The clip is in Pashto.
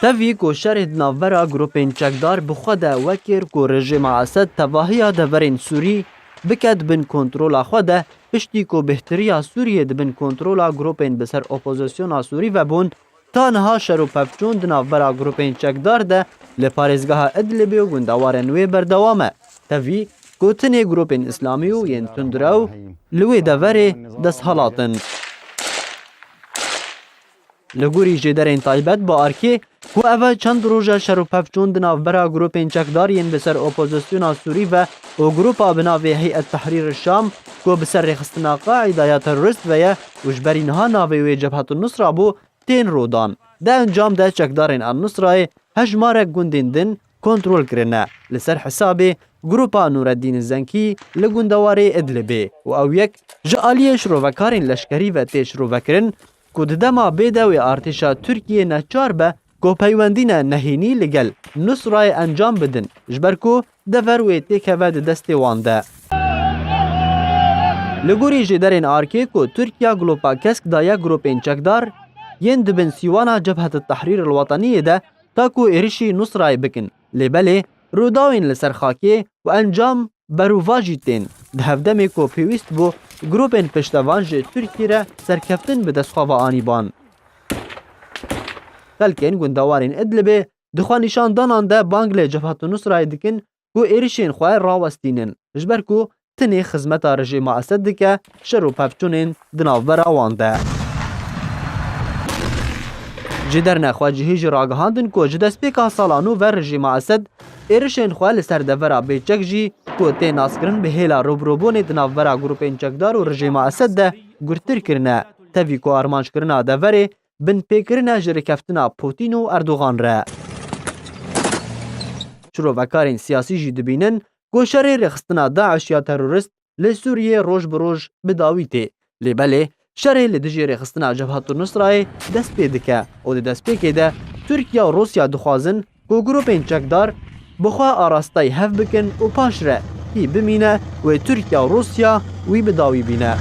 تفی کو شرح ناوبرا گروپین چکدار بخوده وکر کو رژیم اسد تواهی دورین سوری بکد بن کنترول خوده پشتی کو بهتریا سوریه دبن کنترولا گروپین بسر اپوزیسیونا سوری و بون تانها شرو پفچون دناوبرا گروپین چکدار ده لپارزگاه ادلبی و گندوارن وی بردوامه تفی گوتنی گروپین اسلامی و ین تندرو لوی دوره دست حالاتن لگوری جدرین تایبت با ارکی کو اول چند روزه شرو پفچون دناوبرا گروپین چکدار ین بسر اپوزیسیونا سوری و او گروپا بناوی هیئت تحریر الشام کو بسر رخصتنا قاعده تروریست و یا وجبرینها ناوی و جبهت النصره بو تین رودان ده انجام ده چکدارین النصره هجمارک گوندین دن کنترول کرنه لسر حساب گروپا نورالدین زنکی لگوندواری ادلبی و او یک جعالی شروفکارین لشکری و تی شروفکرن کو دما بیده و ارتشا ترکیه نچار به کو پیوندین نهینی لگل نصره انجام بدن جبرکو دفر و تی که ود دست وانده لگوری جدرین آرکی کو ترکیه گلوپا کسک دایا گروپین چکدار ین دبن سیوانا جبهت التحریر الوطنی ده تاکو ارشی نصره بکن لبله روداوین لسر خاکی و انجام بروواجی تین دهفدمی کو پیویست بو گروپین پشتوانج ترکی را سرکفتن به دستخواه آنیبان خلکین گندوارین ادلبه دخوانیشان دانان ده بانگل جبهت نصره دکن کو ارشین خواه راوستینن جبر کو تنی خدمت رژیم اسد دکه شرو پفچونین دناوبر اوانده جدر نخواجی هیچ راگهاندن کو جدسپیکا سالانو و رژیم اسد ارشین خواه لسر دورا بیچک جی کو تی ناسکرن به هیلا روبروبون دناوبرا گروپین چکدار و رژیم اسد ده گرتر کرنه تاوی کو ارمانش کرنه دوره بن پیکرنه جرکفتنا پوتین و اردوغان را شروفکارین سیاسی جی دبینن گوشر رخصتنا داعش یا تروریست لسوریه روش بروش بداویته لبله شرح لدجی رخصتنا جبهت النصره دست پیدکه و دست پیکه ترکیه و روسیا دخوازن کو گروپین چکدار بخواه آراستای هف بکن و پاش ره هی بمینه و ترکیه و روسیا وی بداوی بینه